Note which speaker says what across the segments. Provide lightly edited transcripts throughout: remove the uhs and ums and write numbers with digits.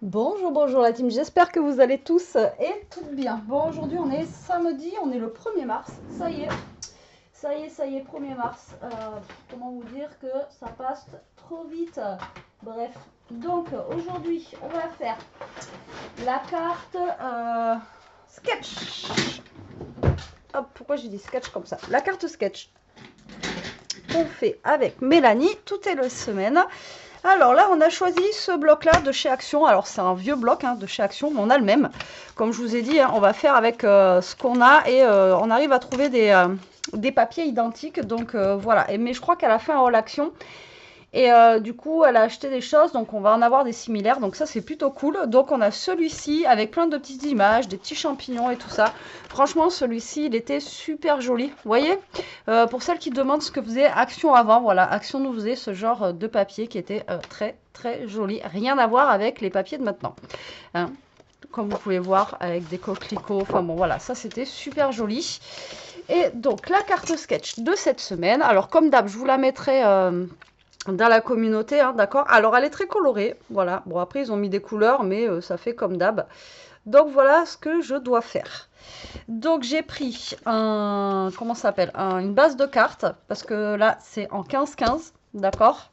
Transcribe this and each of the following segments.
Speaker 1: Bonjour, bonjour la team, j'espère que vous allez tous et toutes bien. Bon, aujourd'hui on est samedi, on est le 1er mars, ça y est, ça y est, 1er mars. Comment vous dire que ça passe trop vite. Bref, donc aujourd'hui on va faire la carte sketch. Hop, pourquoi j'ai dit sketch comme ça? La carte sketch qu'on fait avec Mélanie toutes les semaines. Alors là, on a choisi ce bloc-là de chez Action. Alors, c'est un vieux bloc de chez Action, mais on a le même. Comme je vous ai dit, on va faire avec ce qu'on a et on arrive à trouver des papiers identiques. Donc, voilà. Mais je crois qu'elle a fait un haul Action. Et du coup, elle a acheté des choses, donc on va en avoir des similaires. Donc ça, c'est plutôt cool. Donc on a celui-ci avec plein de petites images, des petits champignons et tout ça. Franchement, celui-ci, il était super joli. Vous voyez, pour celles qui demandent ce que faisait Action avant, voilà, Action nous faisait ce genre de papier qui était très, très joli. Rien à voir avec les papiers de maintenant. Hein. Comme vous pouvez voir, avec des coquelicots. Enfin bon, voilà, ça, c'était super joli. Et donc, la carte sketch de cette semaine. Alors, comme d'hab, je vous la mettrai... dans la communauté, d'accord. Alors, elle est très colorée, voilà. Bon, après, ils ont mis des couleurs, mais ça fait comme d'hab. Donc, voilà ce que je dois faire. Donc, j'ai pris comment ça s'appelle, une base de cartes, parce que là, c'est en 15-15, d'accord.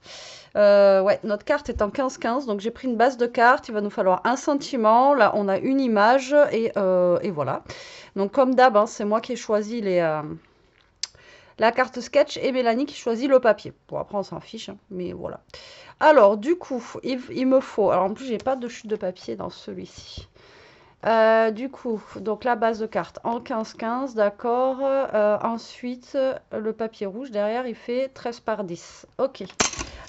Speaker 1: Ouais, notre carte est en 15-15, donc j'ai pris une base de cartes. Il va nous falloir un sentiment. Là, on a une image, et voilà. Donc, comme d'hab, c'est moi qui ai choisi la carte sketch et Mélanie qui choisit le papier. Bon, après, on s'en fiche, mais voilà. Alors, du coup, il me faut... Alors, en plus, j'ai pas de chute de papier dans celui-ci. Du coup, donc la base de carte en 15-15, d'accord. Ensuite, le papier rouge, derrière, il fait 13 par 10. Ok.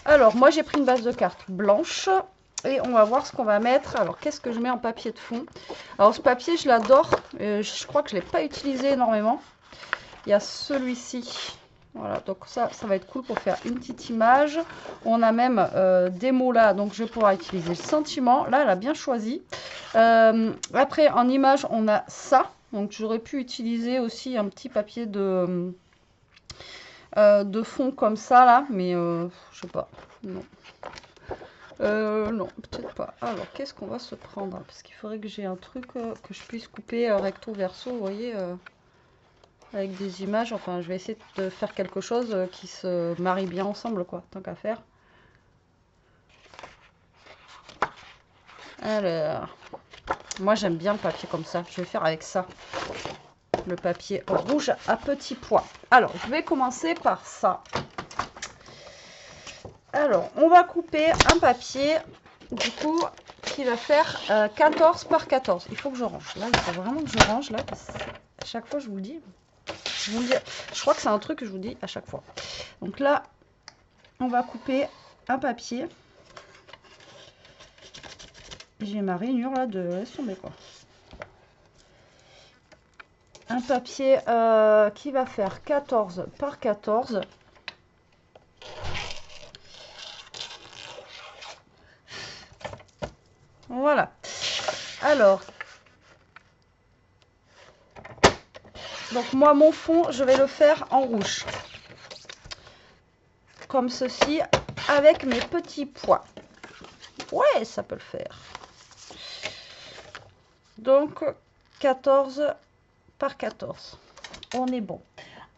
Speaker 1: Alors, moi, j'ai pris une base de carte blanche. Et on va voir ce qu'on va mettre. Alors, qu'est-ce que je mets en papier de fond? Alors, ce papier, je l'adore. Je crois que je ne l'ai pas utilisé énormément. Il y a celui-ci. Voilà, donc ça va être cool pour faire une petite image. On a même des mots là, donc je vais pouvoir utiliser le sentiment. Là, elle a bien choisi. Après, en image, on a ça. Donc, j'aurais pu utiliser aussi un petit papier de fond comme ça, là. Mais, je sais pas. Non. Non, peut-être pas. Alors, qu'est-ce qu'on va se prendre? Parce qu'il faudrait que j'ai un truc que je puisse couper recto verso, vous voyez avec des images, enfin je vais essayer de faire quelque chose qui se marie bien ensemble quoi, tant qu'à faire. Alors, moi j'aime bien le papier comme ça, je vais faire avec ça. Le papier rouge à petits pois. Alors, je vais commencer par ça. Alors, on va couper un papier, du coup, qui va faire 14 par 14. Il faut que je range. Là, il faut vraiment que je range, là, parce que à chaque fois, je vous le dis. Je crois que c'est un truc que je vous dis à chaque fois. Donc là, on va couper un papier. J'ai ma rainure là de laisse tomber quoi. Un papier qui va faire 14 par 14. Voilà. Alors, donc moi mon fond, je vais le faire en rouge. Comme ceci, avec mes petits pois. Ouais, ça peut le faire. Donc, 14 par 14. On est bon.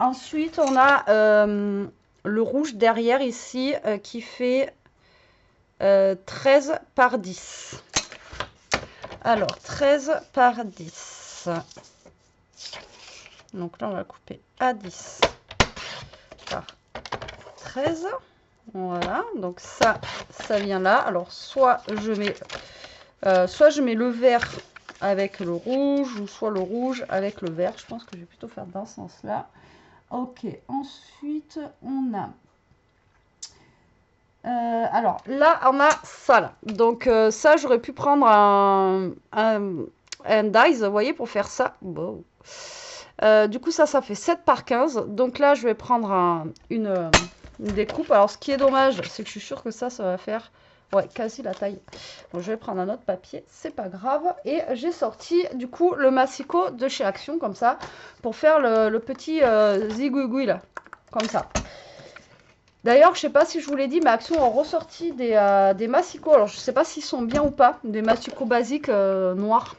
Speaker 1: Ensuite, on a le rouge derrière ici qui fait 13 par 10. Alors, 13 par 10. Donc là, on va couper à 10 par 13. Voilà, donc ça vient là. Alors, soit je mets le vert avec le rouge, ou soit le rouge avec le vert. Je pense que je vais plutôt faire dans ce sens-là. Ok, ensuite, on a... alors, là, on a ça, là. Donc, ça, j'aurais pu prendre un dies, vous voyez, pour faire ça. Bon. Du coup, ça fait 7 par 15. Donc là, je vais prendre une découpe. Alors, ce qui est dommage, c'est que je suis sûre que ça va faire... Ouais, quasi la taille. Donc, je vais prendre un autre papier, c'est pas grave. Et j'ai sorti, du coup, le massicot de chez Action, comme ça, pour faire le petit zigouigoui, là. Comme ça. D'ailleurs, je sais pas si je vous l'ai dit, mais Action ont ressorti des massicots. Alors, je sais pas s'ils sont bien ou pas. Des massicots basiques noirs.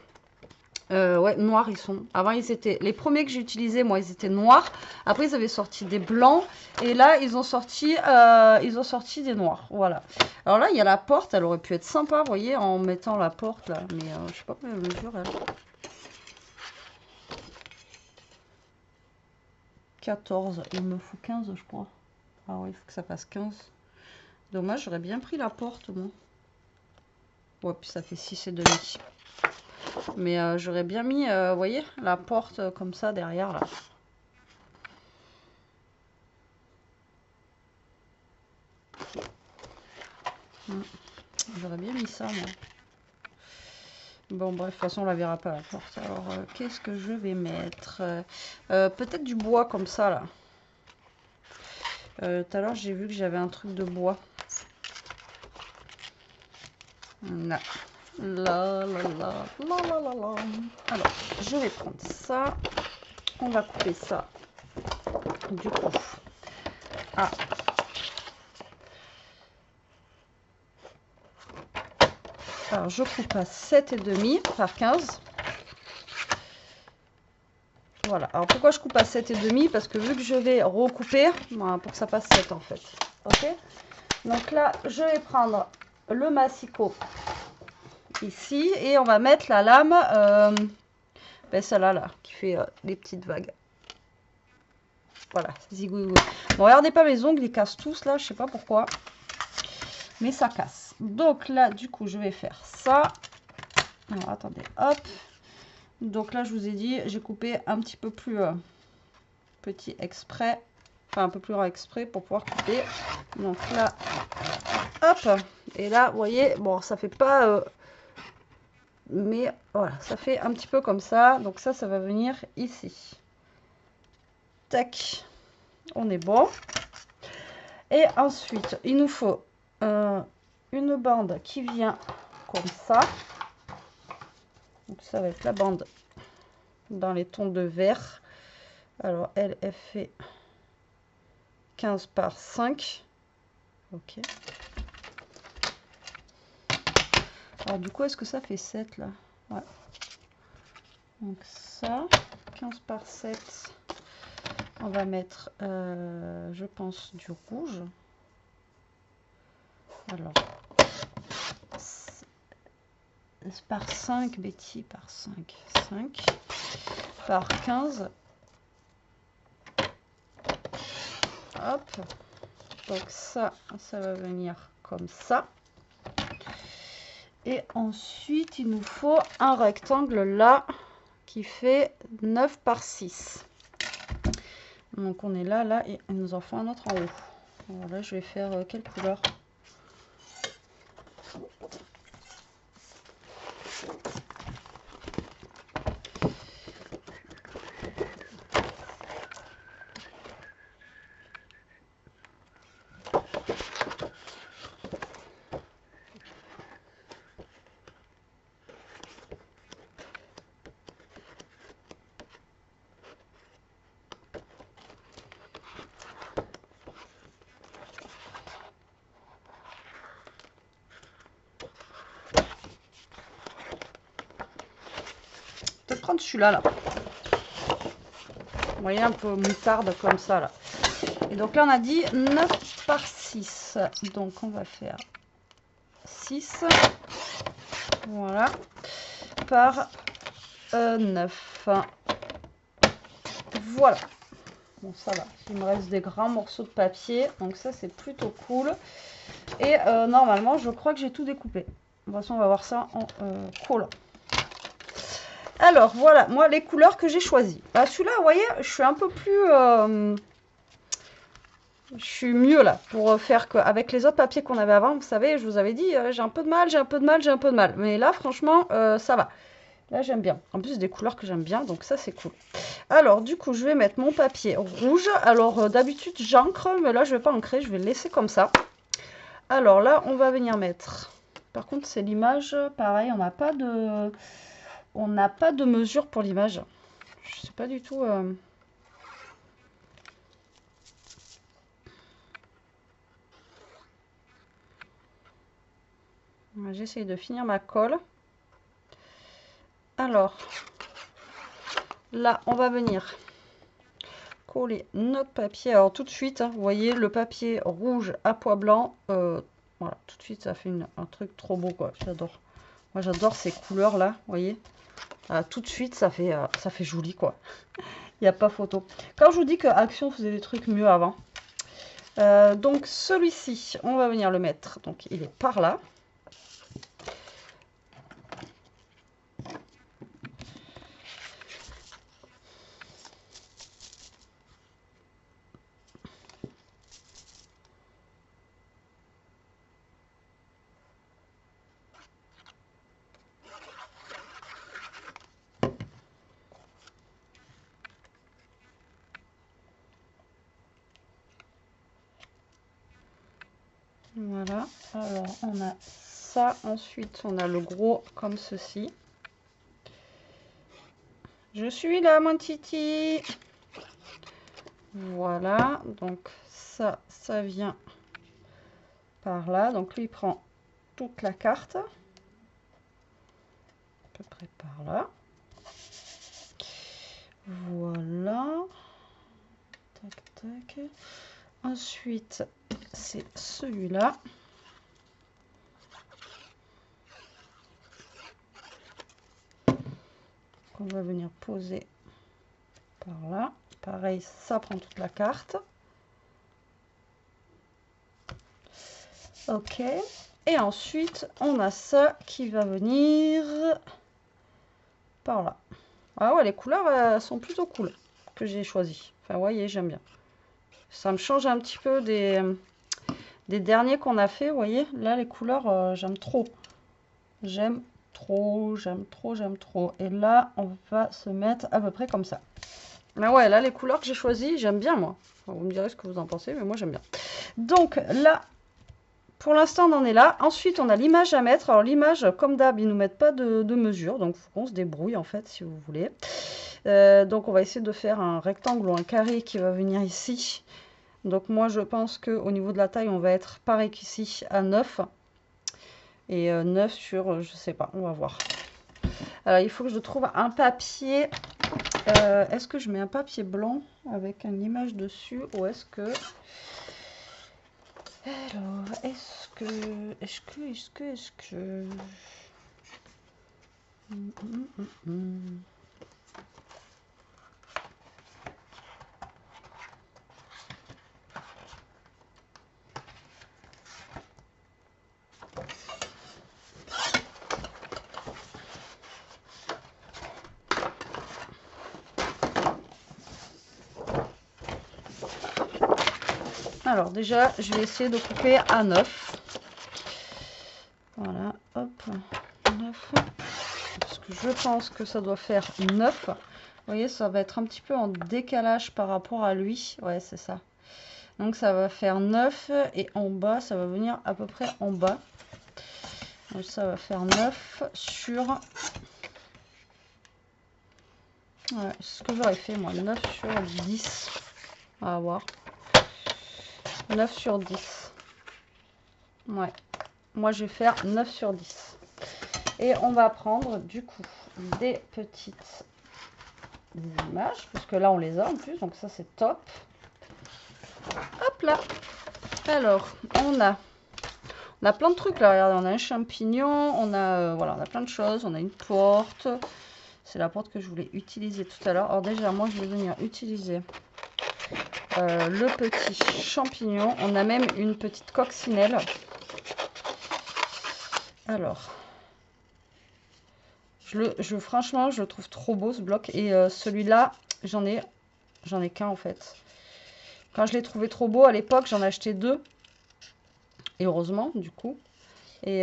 Speaker 1: Ouais, noirs ils sont. Avant, ils étaient... Les premiers que j'ai utilisés, moi, ils étaient noirs. Après, ils avaient sorti des blancs. Et là, ils ont sorti des noirs. Voilà. Alors là, il y a la porte. Elle aurait pu être sympa, vous voyez, en mettant la porte, là. Mais je sais pas combien elle mesure, elle. 14. Il me faut 15, je crois. Ah oui, il faut que ça fasse 15. Dommage, j'aurais bien pris la porte, moi. Ouais, puis ça fait 6,5. Mais j'aurais bien mis, vous voyez, la porte comme ça derrière, là. J'aurais bien mis ça, moi. Bon, bref, de toute façon, on la verra pas, la porte. Alors, qu'est-ce que je vais mettre? Peut-être du bois, comme ça, là. Tout à l'heure, j'ai vu que j'avais un truc de bois. Là. Là, là, là, là, là, là, là. Alors, je vais prendre ça. On va couper ça. Du coup. Ah. Alors, je coupe à 7,5 par 15. Voilà. Alors, pourquoi je coupe à 7,5? Parce que vu que je vais recouper, voilà, pour que ça passe 7 en fait. Ok. Donc là, je vais prendre le massicot ici et on va mettre la lame, ben celle-là là, qui fait des petites vagues. Voilà, zigouigou. Bon, regardez pas mes ongles, ils cassent tous là, je sais pas pourquoi. Mais ça casse. Donc là, du coup, je vais faire ça. Alors, attendez, hop. Donc là, je vous ai dit, j'ai coupé un petit peu plus petit exprès. Enfin, un peu plus grand exprès pour pouvoir couper. Donc là, hop. Et là, vous voyez, bon, ça fait pas... mais voilà, ça fait un petit peu comme ça. Donc ça va venir ici. Tac. On est bon. Et ensuite, il nous faut une bande qui vient comme ça. Donc ça va être la bande dans les tons de vert. Alors elle fait 15 par 5. Ok. Alors du coup, est-ce que ça fait 7 là? Ouais. Donc ça, 15 par 7. On va mettre, je pense, du rouge. Alors, par 5, Betty, par 5. 5 par 15. Hop. Donc ça va venir comme ça. Et ensuite, il nous faut un rectangle là qui fait 9 par 6. Donc on est là, là, et il nous en faut un autre en haut. Alors là, je vais faire quelle couleur? Peut-être prendre celui-là, là. Vous voyez, un peu moutarde comme ça, là. Et donc là, on a dit 9 par 6. Donc, on va faire 6. Voilà. Par 9. Voilà. Bon, ça va. Il me reste des grands morceaux de papier. Donc ça, c'est plutôt cool. Et normalement, je crois que j'ai tout découpé. De toute façon, on va voir ça en collant. Alors, voilà, moi, les couleurs que j'ai choisies. Bah, celui-là, vous voyez, je suis un peu plus... je suis mieux, là, pour faire qu'avec les autres papiers qu'on avait avant, vous savez, je vous avais dit, j'ai un peu de mal, j'ai un peu de mal, j'ai un peu de mal. Mais là, franchement, ça va. Là, j'aime bien. En plus, des couleurs que j'aime bien, donc ça, c'est cool. Alors, du coup, je vais mettre mon papier rouge. Alors, d'habitude, j'encre, mais là, je vais pas ancrer, je vais le laisser comme ça. Alors là, on va venir mettre... Par contre, c'est l'image, pareil, on n'a pas de... On n'a pas de mesure pour l'image. Je sais pas du tout... J'essaye de finir ma colle. Alors, là, on va venir coller notre papier. Alors, tout de suite, hein, vous voyez, le papier rouge à pois blanc. Voilà, tout de suite, ça fait un truc trop beau, quoi. J'adore. Moi, j'adore ces couleurs-là, vous voyez. Tout de suite, ça fait joli, quoi. Il n'y a pas photo. Quand je vous dis que Action faisait des trucs mieux avant. Donc, celui-ci, on va venir le mettre. Donc, il est par là. Voilà, alors on a ça, ensuite on a le gros comme ceci. Je suis là mon titi. Voilà, donc ça vient par là. Donc lui il prend toute la carte. À peu près par là. Voilà. Tac, tac. Ensuite, c'est celui-là. On va venir poser par là. Pareil, ça prend toute la carte. Ok. Et ensuite, on a ça qui va venir par là. Ah ouais, les couleurs sont plutôt cool que j'ai choisi. Enfin, vous voyez, j'aime bien. Ça me change un petit peu des derniers qu'on a fait. Vous voyez, là, les couleurs, j'aime trop. J'aime trop, j'aime trop, j'aime trop. Et là, on va se mettre à peu près comme ça. Mais ouais, là, les couleurs que j'ai choisies, j'aime bien, moi. Enfin, vous me direz ce que vous en pensez, mais moi, j'aime bien. Donc, là, pour l'instant, on en est là. Ensuite, on a l'image à mettre. Alors, l'image, comme d'hab, ils ne nous mettent pas de mesure. Donc, il faut qu'on se débrouille, en fait, si vous voulez. Donc, on va essayer de faire un rectangle ou un carré qui va venir ici. Donc, moi, je pense qu'au niveau de la taille, on va être pareil qu'ici, à 9. Et 9 sur, je sais pas, on va voir. Alors, il faut que je trouve un papier. Est-ce que je mets un papier blanc avec une image dessus ou est-ce que... Alors, est-ce que... Alors déjà, je vais essayer de couper à 9. Voilà, hop, 9. Parce que je pense que ça doit faire 9. Vous voyez, ça va être un petit peu en décalage par rapport à lui. Ouais, c'est ça. Donc ça va faire 9 et en bas, ça va venir à peu près en bas. Donc ça va faire 9 sur... Ouais, c'est ce que j'aurais fait moi, 9 sur 10. On va voir. 9 sur 10. Ouais. Moi, je vais faire 9 sur 10. Et on va prendre, du coup, des petites images. Parce que là, on les a en plus. Donc, ça, c'est top. Hop là. Alors, on a plein de trucs là. Regardez, on a un champignon. On a, voilà, on a plein de choses. On a une porte. C'est la porte que je voulais utiliser tout à l'heure. Alors, déjà, moi, je vais venir utiliser... le petit champignon. On a même une petite coccinelle. Alors, franchement, je le trouve trop beau ce bloc. Et celui-là, j'en ai qu'un en fait. Quand je l'ai trouvé trop beau à l'époque, j'en ai acheté 2. Et heureusement, du coup. Et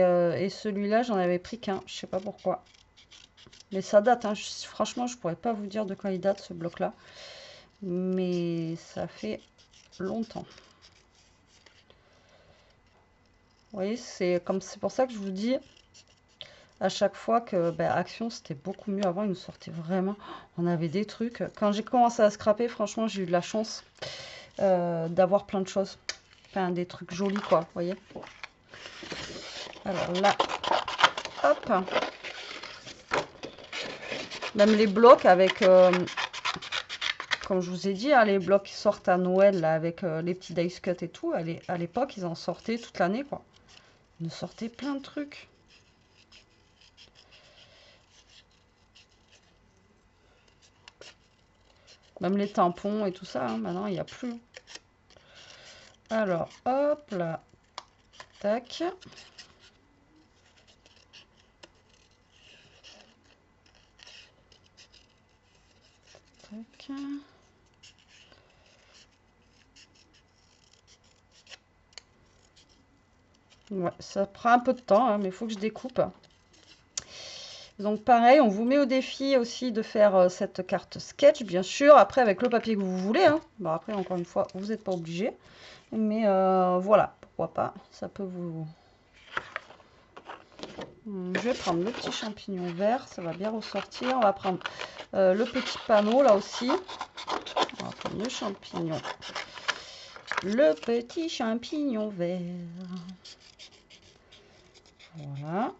Speaker 1: celui-là, j'en avais pris qu'un. Je sais pas pourquoi. Mais ça date. Hein. Franchement, je pourrais pas vous dire de quand il date ce bloc-là. Mais ça fait longtemps. Vous voyez, c'est pour ça que je vous dis à chaque fois que Action c'était beaucoup mieux avant. Ils nous sortaient vraiment, on avait des trucs. Quand j'ai commencé à scraper, franchement, j'ai eu de la chance d'avoir plein de choses. Enfin, des trucs jolis, quoi, vous voyez. Alors là, Hop. Même les blocs avec, comme je vous ai dit, hein, les blocs qui sortent à Noël là, avec les petits dice cut et tout. À l'époque, ils en sortaient toute l'année, quoi. Ils nous sortaient plein de trucs. Même les tampons et tout ça, hein, maintenant, il n'y a plus. Alors, hop là. Tac. Tac. Ouais, ça prend un peu de temps, hein, mais il faut que je découpe. Donc pareil, on vous met au défi aussi de faire cette carte sketch, bien sûr. Après, avec le papier que vous voulez. Hein. Bon, après, encore une fois, vous n'êtes pas obligé. Mais voilà, pourquoi pas. Ça peut vous... Je vais prendre le petit champignon vert, ça va bien ressortir. On va prendre le petit panneau, là aussi. On va prendre le champignon. Le petit champignon vert. Voilà.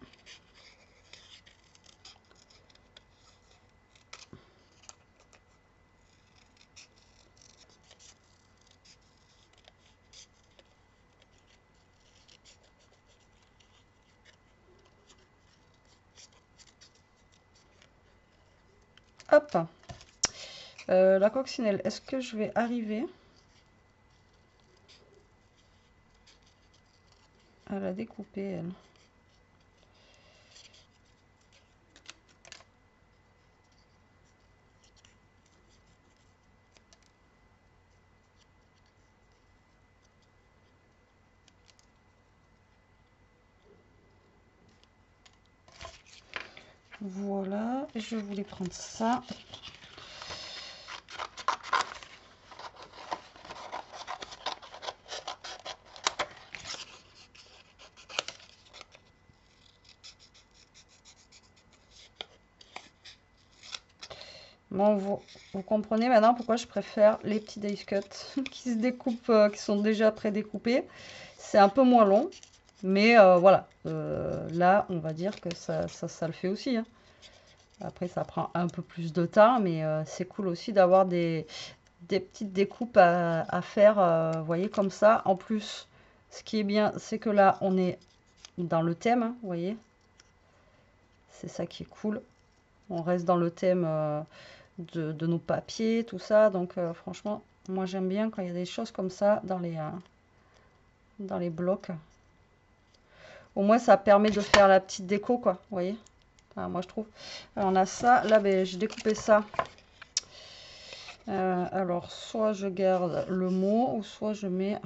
Speaker 1: Hop. La coccinelle, est-ce que je vais arriver à la découper, elle? Voilà, je voulais prendre ça. Bon, vous comprenez maintenant pourquoi je préfère les petits dice cut qui se découpent, qui sont déjà pré-découpés. C'est un peu moins long, mais voilà. Là, on va dire que ça le fait aussi. Hein. Après, ça prend un peu plus de temps, mais c'est cool aussi d'avoir des petites découpes à faire, vous voyez, comme ça. En plus, ce qui est bien, c'est que là, on est dans le thème, hein, vous voyez. C'est ça qui est cool. On reste dans le thème de nos papiers, tout ça. Donc, franchement, moi, j'aime bien quand il y a des choses comme ça dans les blocs. Au moins, ça permet de faire la petite déco, quoi, vous voyez. Enfin, moi, je trouve. Alors, on a ça. Là, ben, j'ai découpé ça. Alors, soit je garde le mot, ou soit je mets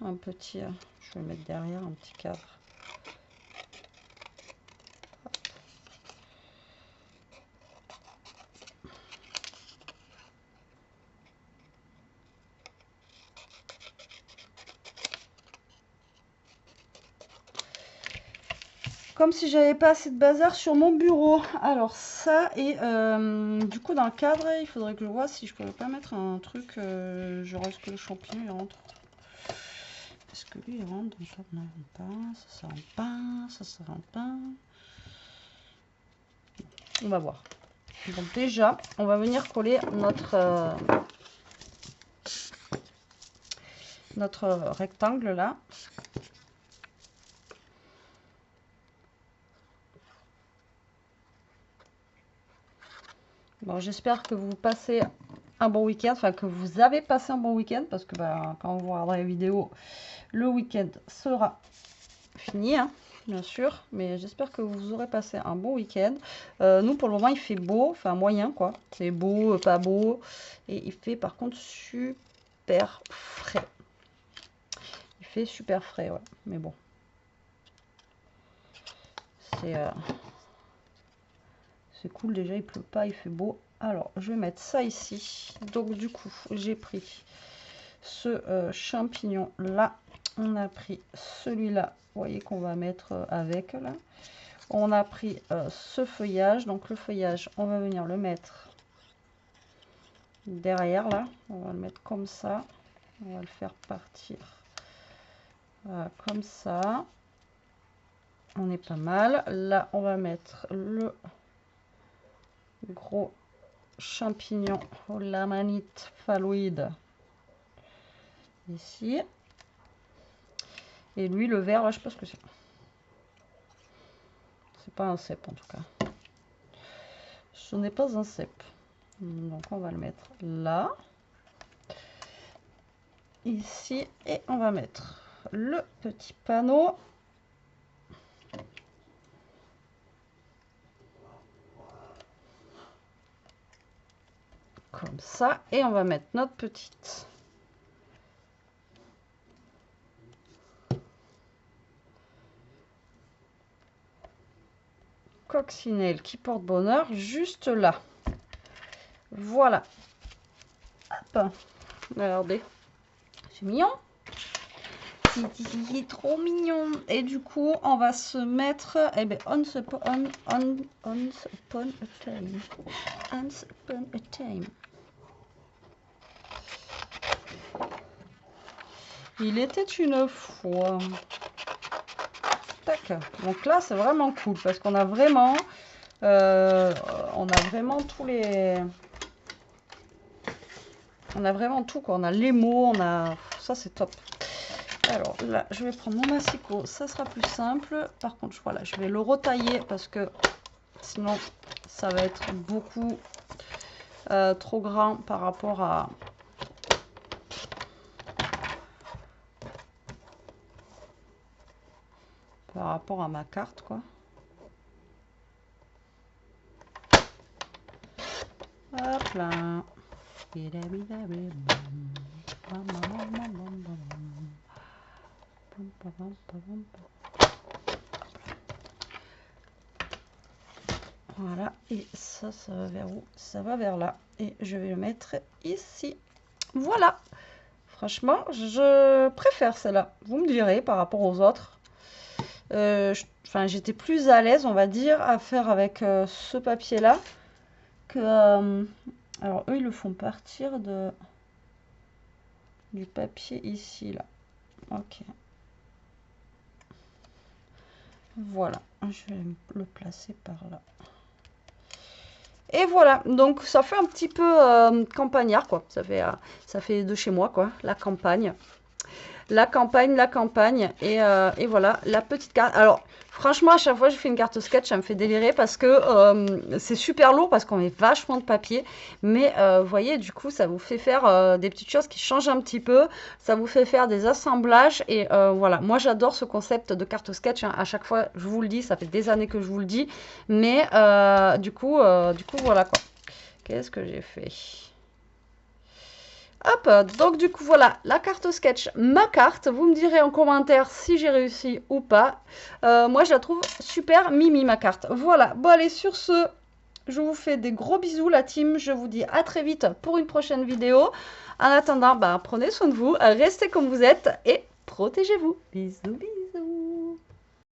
Speaker 1: un petit... je vais mettre derrière un petit cadre. Comme si j'avais pas assez de bazar sur mon bureau. Alors ça, et du coup dans le cadre, il faudrait que je vois si je pourrais pas mettre un truc, genre est-ce que le champignon il rentre. Est-ce que lui il rentre? Donc ça ne rentre pas, ça rentre pas, ça rentre pas. On va voir. Donc déjà, on va venir coller notre rectangle là. Bon, j'espère que vous passez un bon week-end, enfin que vous avez passé un bon week-end, parce que bah, quand vous regarderez la vidéo, le week-end sera fini, hein, bien sûr, mais j'espère que vous aurez passé un bon week-end. Nous, pour le moment, il fait beau, enfin moyen, quoi. C'est beau, pas beau, et il fait par contre super frais. Il fait super frais, ouais, mais bon. C'est cool, déjà, il pleut pas, il fait beau. Alors, je vais mettre ça ici. Donc, du coup, j'ai pris ce champignon là. On a pris celui-là, vous voyez qu'on va mettre avec là. On a pris ce feuillage. Donc, le feuillage, on va venir le mettre derrière là. On va le mettre comme ça. On va le faire partir comme ça. on est pas mal. Là, on va mettre le gros champignon ou l'amanite phalloïde ici. Et lui, le vert, là, je sais pas ce que c'est. C'est pas un cèpe en tout cas. Ce n'est pas un cèpe. Donc on va le mettre là. Ici. Et on va mettre le petit panneau. Comme ça. Et on va mettre notre petite coccinelle qui porte bonheur juste là. Voilà. Hop. Regardez. C'est mignon. C'est trop mignon. Et du coup, on va se mettre, eh ben, once upon a time. Once upon a time. Il était une fois. Tac. Donc là, c'est vraiment cool parce qu'on a vraiment, tous les, on a vraiment tout quoi. On a les mots, on a, ça c'est top. Alors là, je vais prendre mon massicot, ça sera plus simple. Par contre, voilà, je vais le retailler parce que sinon, ça va être beaucoup trop grand par rapport à... ma carte, quoi. Hop là. Voilà, et ça va vers où? Ça va vers là. Et je vais le mettre ici. Voilà. Franchement, je préfère celle-là. Vous me direz par rapport aux autres. Enfin, j'étais plus à l'aise, on va dire, à faire avec ce papier-là que... alors, eux, ils le font partir du papier ici, là. Ok. Voilà, je vais le placer par là. Et voilà, donc ça fait un petit peu campagnard, quoi. Ça fait de chez moi, quoi, la campagne. La campagne. Et voilà, la petite carte. Alors, franchement, à chaque fois que je fais une carte sketch, ça me fait délirer parce que c'est super lourd parce qu'on met vachement de papier. Mais vous voyez, du coup, ça vous fait faire des petites choses qui changent un petit peu. Ça vous fait faire des assemblages. Et voilà, moi, j'adore ce concept de carte sketch. Hein. À chaque fois, je vous le dis, ça fait des années que je vous le dis. Mais du coup, voilà quoi. Qu'est-ce que j'ai fait ? Hop, donc du coup, voilà, la carte sketch, ma carte. Vous me direz en commentaire si j'ai réussi ou pas. Moi, je la trouve super mimi, ma carte. Voilà, bon allez, sur ce, je vous fais des gros bisous, la team. Je vous dis à très vite pour une prochaine vidéo. En attendant, prenez soin de vous, restez comme vous êtes et protégez-vous. Bisous, bisous.